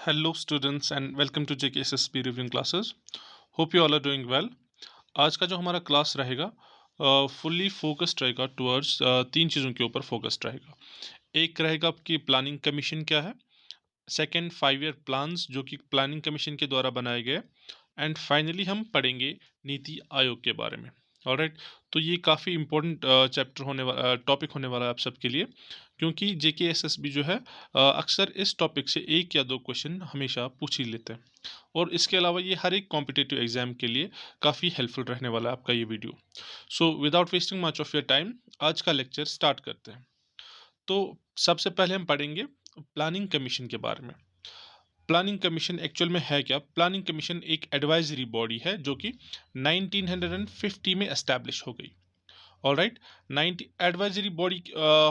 Hello, students, and welcome to JKSSB Reviewing Classes. Hope you all are doing well. आज का जो हमारा class रहेगा फुल्ली फोकस्ड रहेगा टुवर्ड्स तीन चीज़ों के ऊपर फोकस्ड रहेगा। एक रहेगा आपकी प्लानिंग कमीशन क्या है, सेकंड 5 ईयर प्लान्स जो कि प्लानिंग कमीशन के द्वारा बनाए गए, एंड फाइनली हम पढ़ेंगे नीति आयोग के बारे में। ऑलराइट, तो ये काफ़ी इंपॉर्टेंट चैप्टर होने वाला टॉपिक होने वाला है आप सबके लिए, क्योंकि जेकेएसएसबी जो है अक्सर इस टॉपिक से एक या दो क्वेश्चन हमेशा पूछ ही लेते हैं। और इसके अलावा ये हर एक कॉम्पिटिटिव एग्जाम के लिए काफ़ी हेल्पफुल रहने वाला है आपका ये video. So without wasting much of your time, आज का लेक्चर स्टार्ट करते हैं। तो सबसे पहले हम पढ़ेंगे प्लानिंग कमीशन के बारे में। प्लानिंग कमीशन एक्चुअल में है क्या? प्लानिंग कमीशन एक एडवाइजरी बॉडी है जो कि 1950 में एस्टैब्लिश हो गई। ऑलराइट, 90 एडवाइजरी बॉडी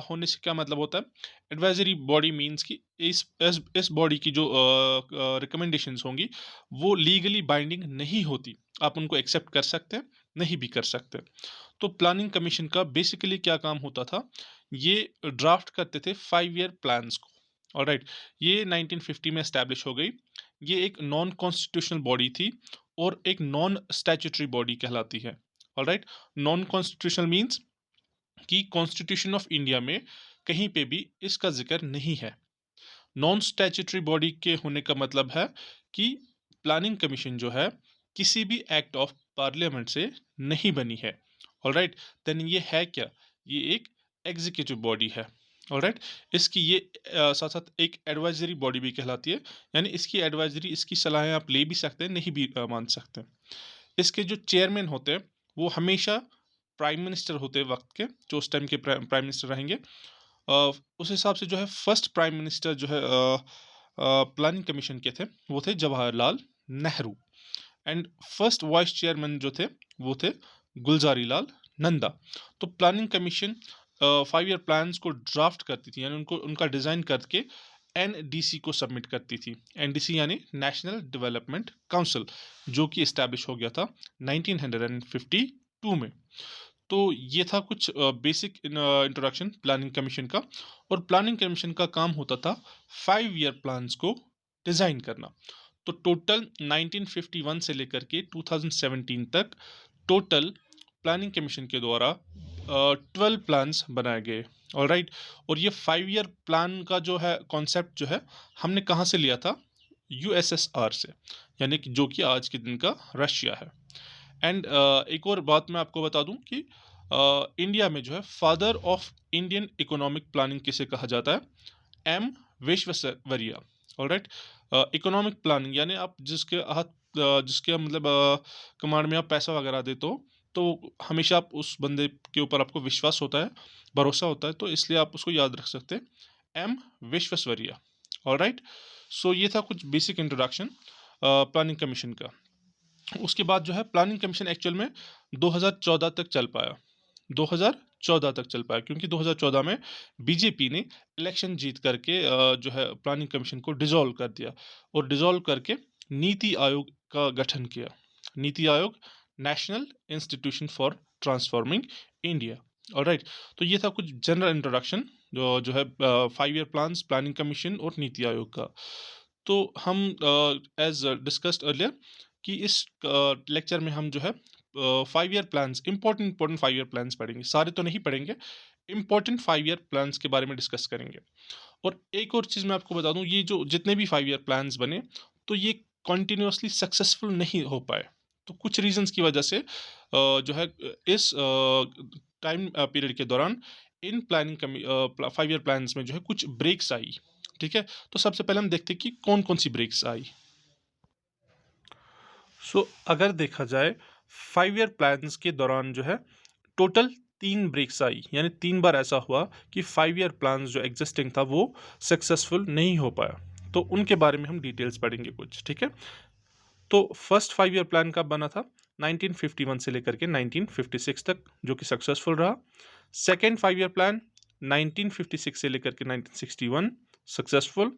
होने से क्या मतलब होता है? एडवाइजरी बॉडी मींस कि इस बॉडी की जो रिकमेंडेशंस होंगी वो लीगली बाइंडिंग नहीं होती। आप उनको एक्सेप्ट कर सकते हैं, नहीं भी कर सकते। तो प्लानिंग कमीशन का बेसिकली क्या काम होता था? ये ड्राफ्ट करते थे 5 ईयर प्लान्स को। ऑलराइट, ये 1950 में एस्टैब्लिश हो गई। ये एक नॉन कॉन्स्टिट्यूशनल बॉडी थी और एक नॉन स्टैट्यूटरी बॉडी कहलाती है। ऑलराइट, नॉन कॉन्स्टिट्यूशनल मींस कि कॉन्स्टिट्यूशन ऑफ इंडिया में कहीं पे भी इसका जिक्र नहीं है। नॉन स्टैट्यूटरी बॉडी के होने का मतलब है कि प्लानिंग कमीशन जो है किसी भी एक्ट ऑफ पार्लियामेंट से नहीं बनी है। ऑलराइट, देन ये है क्या? ये एक एग्जीक्यूटिव बॉडी है। ऑलराइट, इसकी ये साथ साथ एक एडवाइजरी बॉडी भी कहलाती है, यानी इसकी एडवाइजरी, इसकी सलाहें आप ले भी सकते हैं, नहीं भी मान सकते। इसके जो चेयरमैन होते हैं वो हमेशा प्राइम मिनिस्टर होते हैं वक्त के, जो उस टाइम के प्राइम मिनिस्टर रहेंगे। उस हिसाब से जो है फर्स्ट प्राइम मिनिस्टर जो है प्लानिंग कमीशन के थे वो थे Jawaharlal Nehru. And first vice chairman जो थे वो थे गुलजारी लाल नंदा। तो प्लानिंग कमीशन 5 ईयर प्लान्स को ड्राफ्ट करती थी, यानी उनको उनका डिज़ाइन करके एनडीसी को सबमिट करती थी। एनडीसी यानी नेशनल डेवलपमेंट काउंसिल, जो कि इस्टेब्लिश हो गया था 1952 में। तो ये था कुछ बेसिक इंट्रोडक्शन प्लानिंग कमीशन का। और प्लानिंग कमीशन का काम होता था 5 ईयर प्लान्स को डिज़ाइन करना। तो टोटल 1951 से लेकर के 2017 तक टोटल प्लानिंग कमीशन के द्वारा 12 प्लान्स बनाए गए। ऑलराइट, और ये 5 ईयर प्लान का जो है कॉन्सेप्ट जो है हमने कहाँ से लिया था? यूएसएसआर से, यानी कि जो कि आज के दिन का रशिया है। एंड एक और बात मैं आपको बता दूं कि इंडिया में जो है father of Indian economic planning किसे कहा जाता है? M Visvesvaraya. Alright, economic planning यानी आप जिसके हाथ जिसके मतलब कमांड में आप पैसा वगैरह देते हो, तो हमेशा आप उस बंदे के ऊपर आपको विश्वास होता है, भरोसा होता है, तो इसलिए आप उसको याद रख सकते हैं, एम विश्वेश्वरैया। ऑलराइट, सो ये था कुछ बेसिक इंट्रोडक्शन प्लानिंग कमीशन का। उसके बाद जो है प्लानिंग कमीशन एक्चुअल में 2014 तक चल पाया। 2014 तक चल पाया क्योंकि 2014 में बीजेपी ने इलेक्शन जीत करके जो है प्लानिंग कमीशन को डिसॉल्व कर दिया और डिसॉल्व करके नीति आयोग का गठन किया। NITI Aayog, national institution for transforming India. Alright, तो ये था कुछ जनरल इंट्रोडक्शन जो है 5 ईयर प्लान्स, प्लानिंग कमीशन और नीति आयोग का। तो हम एज डिस्कस्ड अर्लियर कि इस लेक्चर में हम जो है 5 year plans, important 5 year plans पढ़ेंगे। सारे तो नहीं पढ़ेंगे, इंपॉर्टेंट 5 ईयर प्लान्स के बारे में डिस्कस करेंगे। और एक और चीज़ मैं आपको बता दूं, ये जो जितने भी 5 ईयर प्लान्स बने तो ये कंटिन्यूअसली सक्सेसफुल नहीं हो पाए। तो कुछ रीजंस की वजह से जो है इस टाइम पीरियड के दौरान इन प्लानिंग 5 ईयर प्लान्स में जो है कुछ ब्रेक्स आई। ठीक है, तो सबसे पहले हम देखते हैं कि कौन कौन सी ब्रेक्स आई। अगर देखा जाए 5 ईयर प्लान्स के दौरान जो है टोटल 3 ब्रेक्स आई, यानी 3 बार ऐसा हुआ कि 5 ईयर प्लान जो एग्जिस्टिंग था वो सक्सेसफुल नहीं हो पाया। तो उनके बारे में हम डिटेल्स पढ़ेंगे कुछ। ठीक है, तो फर्स्ट 5 ईयर प्लान कब बना था? 1951 से लेकर के 1956 तक, जो कि सक्सेसफुल रहा। सेकेंड 5 ईयर प्लान 1956 से लेकर के 1961, सक्सेसफुल।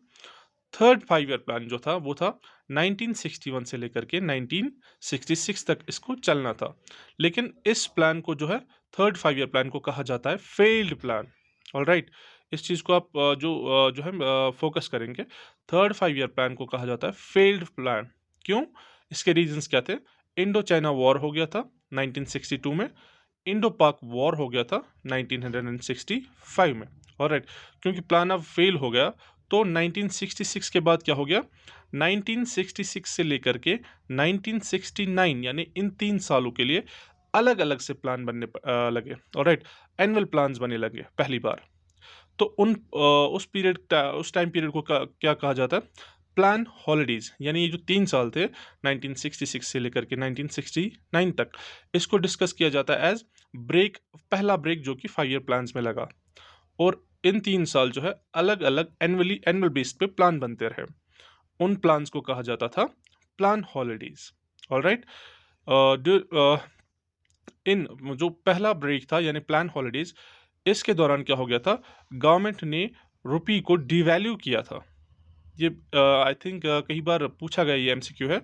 थर्ड 5 ईयर प्लान जो था वो था 1961 से लेकर के 1966 तक इसको चलना था। लेकिन इस प्लान को जो है थर्ड 5 ईयर प्लान को कहा जाता है फेल्ड प्लान। ऑलराइट, इस चीज़ को आप जो है फोकस करेंगे। थर्ड 5 ईयर प्लान को कहा जाता है फेल्ड प्लान। क्यों? इसके रीजंस क्या थे? इंडो चाइना वॉर हो गया था 1962 में, इंडो पाक वॉर हो गया था 1965 में। ऑलराइट, क्योंकि प्लान अब फेल हो गया तो 1966 के बाद क्या हो गया? 1966 से लेकर के 1969 यानी इन 3 सालों के लिए अलग अलग से प्लान बनने लगे। ऑलराइट, एनुअल प्लान्स बनने लगे पहली बार। तो उस टाइम पीरियड को क्या कहा जाता है? Plan holidays. यानी ये जो 3 साल थे 1966 से लेकर के 1969 तक, इसको डिस्कस किया जाता है एज ब्रेक, पहला ब्रेक जो कि 5 ईयर प्लान्स में लगा। और इन 3 साल जो है अलग अलग एनुअल बेस पे प्लान बनते रहे। उन प्लान्स को कहा जाता था प्लान हॉलीडेज। ऑलराइट, इन जो पहला ब्रेक था यानी प्लान हॉलीडेज, इसके दौरान क्या हो गया था? गवर्नमेंट ने रुपी को डिवैल्यू किया था। ये आई थिंक कई बार पूछा गया, ये एमसीक्यू है।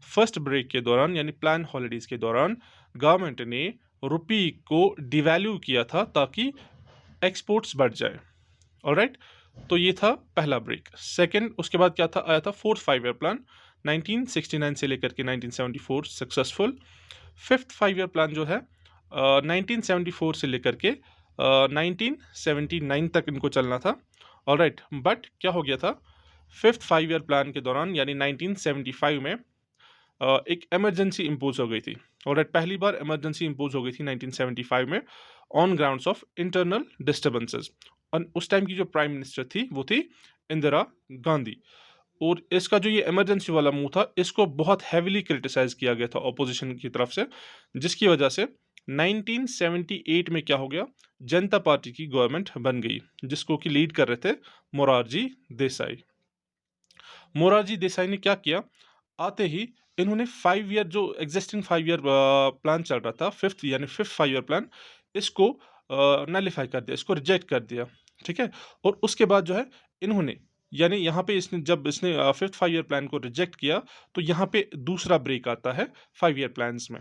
फर्स्ट ब्रेक के दौरान यानी प्लान हॉलीडेज के दौरान गवर्नमेंट ने रुपी को डिवैल्यू किया था ताकि एक्सपोर्ट्स बढ़ जाए। ऑलराइट, तो ये था पहला ब्रेक। सेकंड, उसके बाद क्या था? आया था फोर्थ 5 ईयर प्लान 1969 से लेकर के 1974 सक्सेसफुल। फिफ्थ 5 ईयर प्लान जो है 1974 से लेकर के 1979 तक इनको चलना था। ऑलराइट, बट क्या हो गया था? फिफ्थ 5 ईयर प्लान के दौरान यानी 1975 में एक इमरजेंसी इम्पोज हो गई थी। ऑलराइट, पहली बार इमरजेंसी इम्पोज हो गई थी 1975 में on grounds of internal disturbances. और उस टाइम की जो प्राइम मिनिस्टर थी वो थी इंदिरा गांधी। और इसका जो ये इमरजेंसी वाला मूव था, इसको बहुत हैविली क्रिटिसाइज किया गया था ऑपोजिशन की तरफ से, जिसकी वजह से 1978 में क्या हो गया? जनता पार्टी की गवर्नमेंट बन गई, जिसको कि लीड कर रहे थे मोरारजी देसाई। मोरारजी देसाई ने क्या किया? आते ही इन्होंने 5 ईयर जो एग्जिस्टिंग 5 ईयर प्लान चल रहा था, फिफ्थ 5 ईयर प्लान, इसको नलिफाई कर दिया, इसको रिजेक्ट कर दिया। ठीक है, और उसके बाद जो है इन्होंने, यानी यहाँ पे इसने फिफ्थ 5 ईयर प्लान को रिजेक्ट किया, तो यहाँ पे दूसरा ब्रेक आता है 5 ईयर प्लान्स में।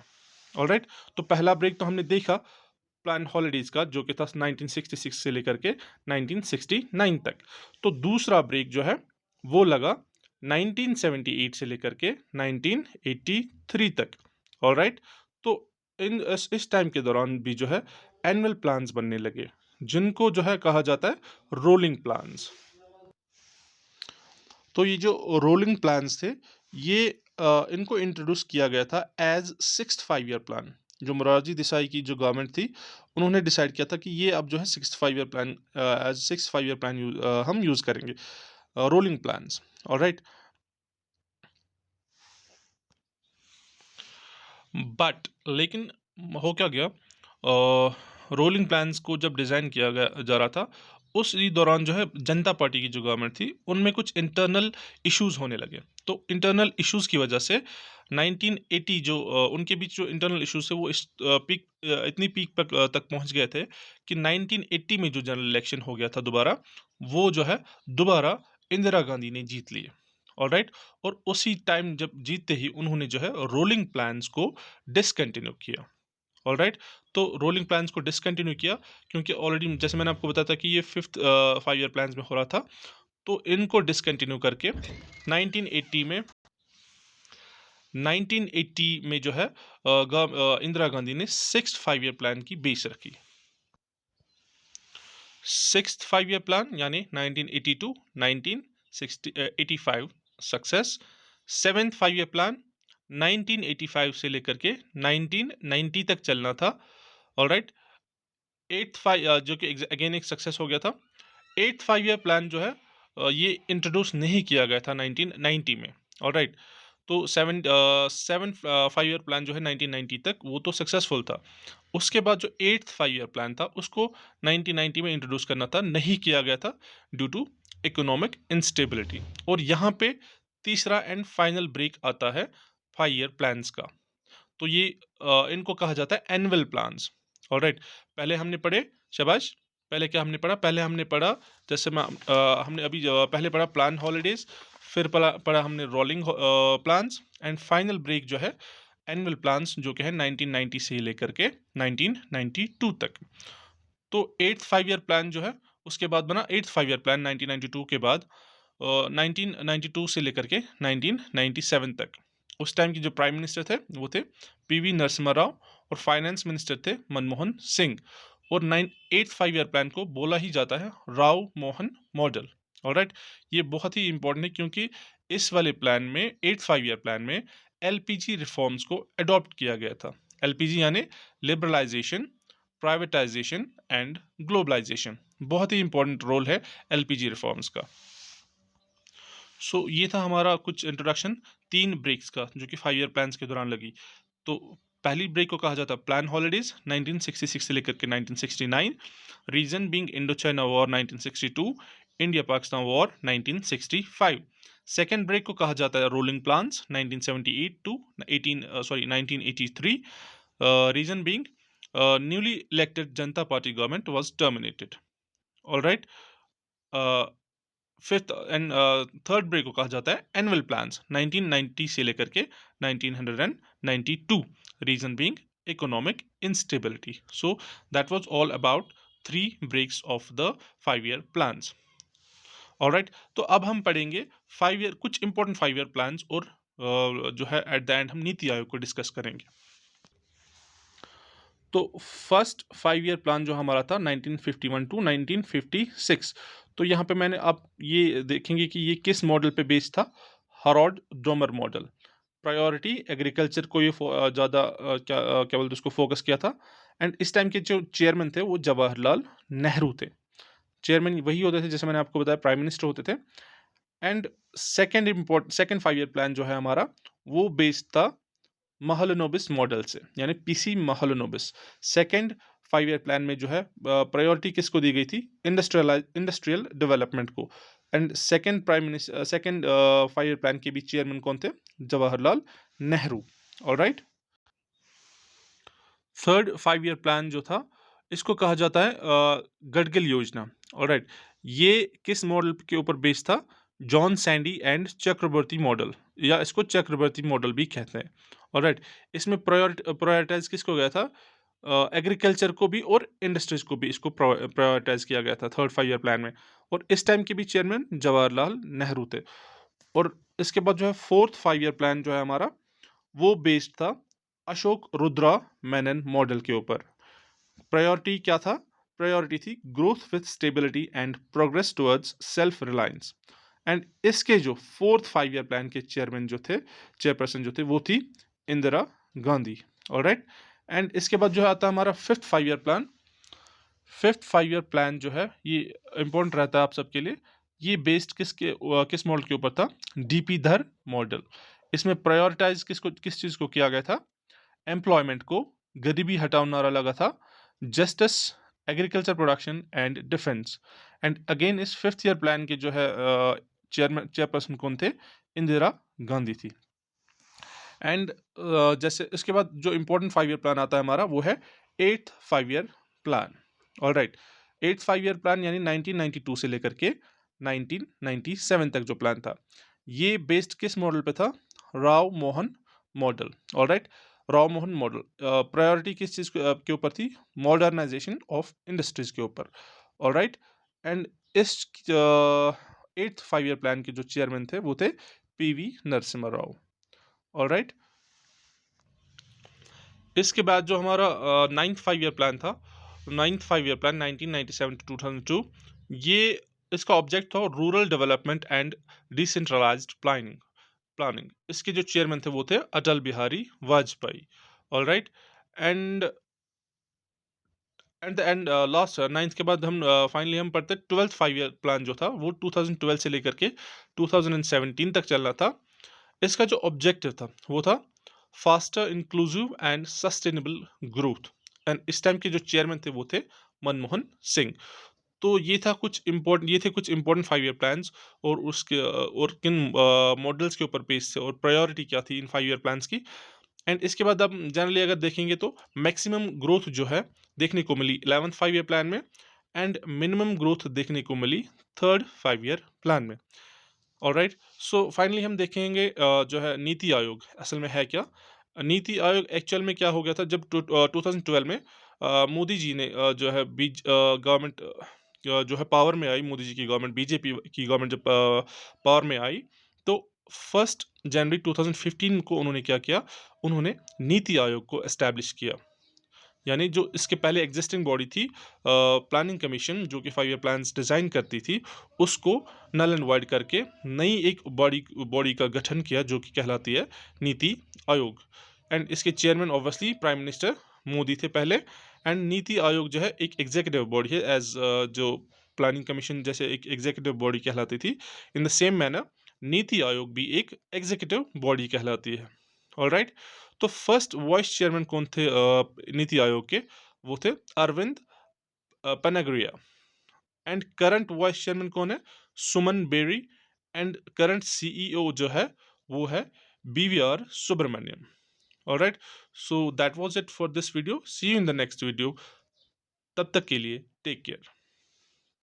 ऑलराइट, तो पहला ब्रेक तो हमने देखा प्लान हॉलीडेज का, जो कि था 1966 से लेकर के 1969 तक। तो दूसरा ब्रेक जो है वो लगा 1978 से लेकर के 1983 तक। ऑलराइट, तो इस टाइम के दौरान भी जो है एनुअल प्लान्स बनने लगे, जिनको जो है कहा जाता है रोलिंग प्लान्स। तो ये जो रोलिंग प्लान्स थे, ये इनको इंट्रोड्यूस किया गया था एज सिक्स्थ 5 ईयर प्लान। जो मोरारजी देसाई की जो गवर्नमेंट थी, उन्होंने डिसाइड किया था कि ये अब जो है sixth 5 year plan, as sixth 5 year plan हम यूज़ करेंगे, रोलिंग प्लान्स। ऑलराइट, बट लेकिन हो क्या गया? रोलिंग प्लान्स को जब डिज़ाइन किया गया जा रहा था, उस ही दौरान जो है जनता पार्टी की जो गवर्नमेंट थी, उनमें कुछ इंटरनल इश्यूज होने लगे। तो इंटरनल इश्यूज की वजह से 1980 जो उनके बीच जो इंटरनल इश्यूज थे, वो इतनी पीक तक पहुंच गए थे कि 1980 में जो जनरल इलेक्शन हो गया था दोबारा, वो जो है दोबारा इंदिरा गांधी ने जीत लिए। ऑलराइट, और उसी टाइम जब जीतते ही उन्होंने जो है रोलिंग प्लान्स को डिसकंटिन्यू किया। ऑलराइट, तो रोलिंग प्लान्स को डिसकंटिन्यू किया क्योंकि ऑलरेडी जैसे मैंने आपको बताया था कि ये फिफ्थ 5 ईयर प्लान्स में हो रहा था, तो इनको डिसकंटिन्यू करके 1980 में 1980 में जो है इंदिरा गांधी ने सिक्स्थ 5 ईयर प्लान की बेस रखी। सिक्स्थ 5 ईयर प्लान यानी 1982 1985 सक्सेस। सेवेंथ 5 ईयर प्लान 1985 से लेकर के 1990 तक चलना था। ऑलराइट, एट्थ 5 जो कि अगेन एक सक्सेस हो गया था। एट्थ 5 ईयर प्लान जो है ये इंट्रोड्यूस नहीं किया गया था 1990 में। ऑलराइट, तो सेवन 5 ईयर प्लान जो है 1990 तक वो तो सक्सेसफुल था। उसके बाद जो एट्थ 5 ईयर प्लान था, उसको 1990 में इंट्रोड्यूस करना था, नहीं किया गया था ड्यू टू इकोनॉमिक इंस्टेबिलिटी। और यहाँ पे तीसरा एंड फाइनल ब्रेक आता है 5 ईयर प्लान्स का। तो ये इनको कहा जाता है एनुअल प्लान्स। ऑलराइट, पहले हमने पढ़े, शाबाश, पहले क्या हमने पढ़ा? पहले हमने पढ़ा, जैसे हमने अभी पहले पढ़ा प्लान हॉलीडेज, फिर पढ़ा हमने rolling plans, and final break जो है एनुअल प्लान्स, जो कि है 1990 से लेकर के 1992 तक। तो एट्थ 5 ईयर प्लान जो है उसके बाद बना 8th 5 ईयर प्लान 1992 के बाद 1992 से लेकर के 1997 तक। उस टाइम के जो प्राइम मिनिस्टर थे वो थे पीवी नरसिम्हा राव और फाइनेंस मिनिस्टर थे मनमोहन सिंह। और 8th 5 ईयर प्लान को बोला ही जाता है राव मोहन मॉडल। ऑलराइट, ये बहुत ही इंपॉर्टेंट है क्योंकि इस वाले प्लान में 8th 5 ईयर प्लान में एलपीजी रिफॉर्म्स को अडॉप्ट किया गया था। एलपीजी यानी लिबरलाइजेशन, प्राइवेटाइजेशन एंड ग्लोबलाइजेशन। बहुत ही इंपॉर्टेंट रोल है एलपीजी रिफॉर्म्स का। ये था हमारा कुछ इंट्रोडक्शन 3 ब्रेक्स का जो कि 5 ईयर प्लान्स के दौरान लगी। तो पहली ब्रेक को कहा जाता है प्लान हॉलीडेज 1966 से लेकर के 1969, reason being Indo China war 1962, India Pakistan war 1965। Second break को कहा जाता है rolling plans 1978 to 1983, reason being newly elected Janata Party government was terminated. Alright, fifth and third break को कहा जाता है एनुअल प्लान्स 1990 से लेकर के 1992, reason being economic instability. So that was all about 3 breaks of the 5 year plans. Alright, तो अब हम पढ़ेंगे 5 ईयर कुछ इंपॉर्टेंट 5 ईयर प्लान्स और जो है एट द एंड हम नीति आयोग को डिस्कस करेंगे। तो फर्स्ट 5 ईयर प्लान जो हमारा था 1951 टू 1956। तो यहाँ पे मैंने आप ये देखेंगे कि ये किस मॉडल पे बेस्ड था, Harold Domar model. Priority agriculture को ये ज़्यादा क्या बोलते उसको फोकस किया था। एंड इस टाइम के जो चेयरमैन थे वो जवाहरलाल नेहरू थे। चेयरमैन वही होते थे जैसे मैंने आपको बताया, प्राइम मिनिस्टर होते थे। एंड सेकेंड 5 ईयर प्लान जो है हमारा वो बेस्ड था महलनोबिस मॉडल से, यानी PC Mahalanobis. Second 5 year plan में जो है प्रायोरिटी किसको दी गई थी, इंडस्ट्रियल डेवलपमेंट को। एंड सेकेंड 5 ईयर प्लान के भी चेयरमैन कौन थे, Jawaharlal Nehru. Alright, third 5 year plan जो था इसको कहा जाता है गडगिल योजना। ऑलराइट, ये किस मॉडल के ऊपर बेस्ड था, John Sandy and Chakravarty model, या इसको चक्रवर्ती मॉडल भी कहते हैं। ऑलराइट, इसमें प्रायोरिटाइज किसको गया था, एग्रीकल्चर को भी और इंडस्ट्रीज को भी इसको प्रायोरिटाइज किया गया था थर्ड 5 ईयर प्लान में। और इस टाइम के भी चेयरमैन जवाहरलाल नेहरू थे। और इसके बाद जो है फोर्थ 5 ईयर प्लान जो है हमारा वो बेस्ड था अशोक रुद्रा मेनन मॉडल के ऊपर। प्रायोरिटी क्या था, प्रायोरिटी थी growth with stability and progress towards self reliance. And इसके जो फोर्थ 5 ईयर प्लान के चेयरमैन जो थे, चेयरपर्सन जो थे वो थी इंदिरा गांधी। ऑलराइट, एंड इसके बाद जो है आता है हमारा fifth 5 year plan. Fifth 5 year plan जो है ये इंपॉर्टेंट रहता है आप सबके लिए। ये बेस्ड किस मॉडल के ऊपर था, डीपी धर मॉडल। इसमें प्रायोरिटाइज किस चीज को किया गया था, एम्प्लॉयमेंट को, गरीबी हटाओ नारा लगा था, justice, agriculture production and defence. And again इस फिफ्थ ईयर प्लान के जो है चेयरपर्सन कौन थे, इंदिरा गांधी थी। एंड जैसे इसके बाद जो इंपॉर्टेंट 5 ईयर प्लान आता है हमारा वो है 8th 5 year plan. Alright, 8th 5 year plan यानी 1992 से लेकर के 1997 तक जो प्लान था ये बेस्ड किस मॉडल पे था, Rao Mohan model. Alright, Rao Mohan model priority किस चीज़ के ऊपर थी, मॉडर्नाइजेशन ऑफ इंडस्ट्रीज के ऊपर। ऑलराइट, एंड इस 8th 5 ईयर प्लान के जो चेयरमैन थे वो थे पीवी नरसिम्हा राव। ऑलराइट, इसके बाद जो हमारा 9th 5 ईयर प्लान था, 9th 5 ईयर प्लान 1997 टू 2002, ये इसका ऑब्जेक्ट था rural development and decentralised planning. इसके जो चेयरमैन थे वो थे Atal Bihari Vajpayee. Alright, and at the end last 9th के बाद हम फाइनली हम पढ़ते 12th 5 ईयर प्लान जो था वो 2012 से लेकर के 2017 तक चलना था। इसका जो ऑब्जेक्टिव था वो था faster inclusive and sustainable growth. And इस टाइम के जो चेयरमैन थे वो थे मनमोहन सिंह। तो ये थे कुछ इंपॉर्टेंट 5 ईयर प्लान्स और उसके और किन मॉडल्स के ऊपर बेस्ड थे और प्रायोरिटी क्या थी इन 5 ईयर प्लान्स की। एंड इसके बाद अब जनरली अगर देखेंगे तो मैक्सिमम ग्रोथ जो है देखने को मिली 11th 5 ईयर प्लान में, एंड मिनिमम ग्रोथ देखने को मिली थर्ड 5 ईयर प्लान में। ऑलराइट, सो फाइनली हम देखेंगे जो है नीति आयोग असल में है क्या। नीति आयोग एक्चुअल में क्या हो गया था जब 2012 में मोदी जी ने जो है बीज गवर्नमेंट जो है पावर में आई, मोदी जी की गवर्नमेंट, बीजेपी की गवर्नमेंट जब पावर में आई, तो 1 जनवरी 2015 को उन्होंने क्या किया, उन्होंने नीति आयोग को एस्टैब्लिश किया। यानी जो इसके पहले एग्जिस्टिंग बॉडी थी, प्लानिंग कमीशन, जो कि 5 ईयर प्लान्स डिज़ाइन करती थी, उसको नल एंड वाइड करके नई एक बॉडी बॉडी का गठन किया, जो कि कहलाती है नीति आयोग। एंड इसके chairman obviously prime minister Modi थे पहले। एंड नीति आयोग जो है एक एग्जीक्यूटिव बॉडी है, एज जो प्लानिंग कमीशन जैसे एक एग्जीक्यूटिव बॉडी कहलाती थी, in the same manner NITI Aayog भी एक एग्जीक्यूटिव बॉडी कहलाती है। ऑलराइट, तो फर्स्ट वाइस चेयरमैन कौन थे नीति आयोग के? वो थे Arvind Panagariya. And current vice chairman कौन है? Suman Bery. And current CEO जो है वो है BVR Subrahmanyam. Alright, so that was it for this video. See you in the next video. तब तक के लिए टेक केयर।